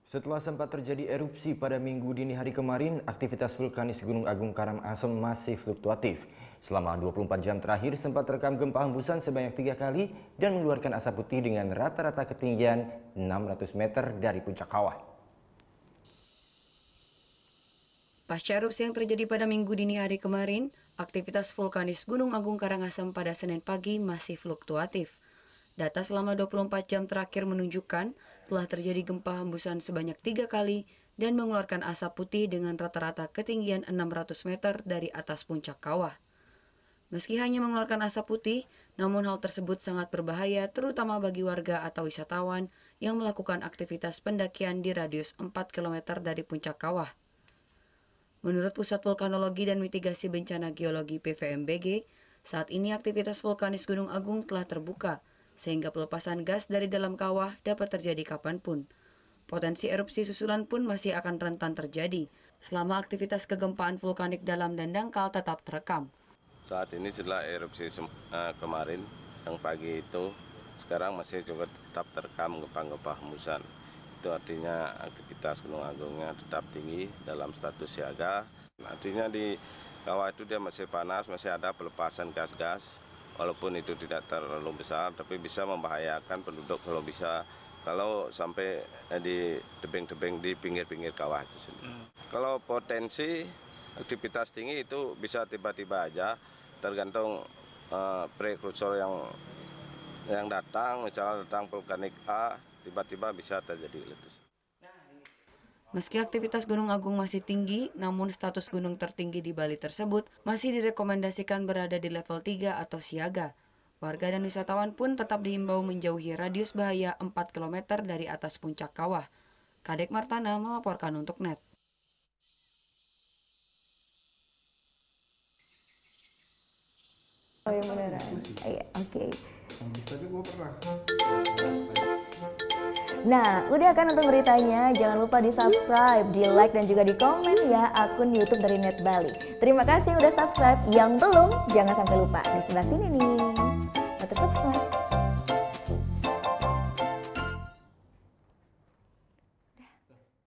Setelah sempat terjadi erupsi pada Minggu dini hari kemarin, aktivitas vulkanis Gunung Agung Karangasem masih fluktuatif. Selama 24 jam terakhir sempat terekam gempa hembusan sebanyak 3 kali dan mengeluarkan asap putih dengan rata-rata ketinggian 600 meter dari puncak kawah. Pasca erupsi yang terjadi pada Minggu dini hari kemarin, aktivitas vulkanis Gunung Agung Karangasem pada Senin pagi masih fluktuatif. Data selama 24 jam terakhir menunjukkan telah terjadi gempa hembusan sebanyak 3 kali dan mengeluarkan asap putih dengan rata-rata ketinggian 600 meter dari atas puncak kawah. Meski hanya mengeluarkan asap putih, namun hal tersebut sangat berbahaya terutama bagi warga atau wisatawan yang melakukan aktivitas pendakian di radius 4 km dari puncak kawah. Menurut Pusat Vulkanologi dan Mitigasi Bencana Geologi PVMBG, saat ini aktivitas vulkanis Gunung Agung telah terbuka, sehingga pelepasan gas dari dalam kawah dapat terjadi kapanpun. Potensi erupsi susulan pun masih akan rentan terjadi, selama aktivitas kegempaan vulkanik dalam dan dangkal tetap terekam. Saat ini setelah erupsi kemarin, yang pagi itu, sekarang masih juga tetap terekam gempa-gempa hembusan. Itu artinya aktivitas Gunung Agungnya tetap tinggi dalam status siaga. Artinya di kawah itu dia masih panas, masih ada pelepasan gas-gas. Walaupun itu tidak terlalu besar, tapi bisa membahayakan penduduk kalau sampai di tebing-tebing di pinggir-pinggir kawah itu sendiri. Kalau potensi aktivitas tinggi itu bisa tiba-tiba aja, tergantung prekursor yang datang, misalnya datang vulkanik A, tiba-tiba bisa terjadi letus. Meski aktivitas Gunung Agung masih tinggi, namun status gunung tertinggi di Bali tersebut masih direkomendasikan berada di level 3 atau siaga. Warga dan wisatawan pun tetap diimbau menjauhi radius bahaya 4 km dari atas puncak kawah. Kadek Martana melaporkan untuk NET. Oh yang beneran? Iya, oke. Tapi gue pernah. Nah, udah kan nonton beritanya? Jangan lupa di subscribe, di like, dan juga di komen ya akun YouTube dari Net Bali. Terima kasih udah subscribe. Yang belum, jangan sampai lupa. Di sebelah sini nih. Subscribe.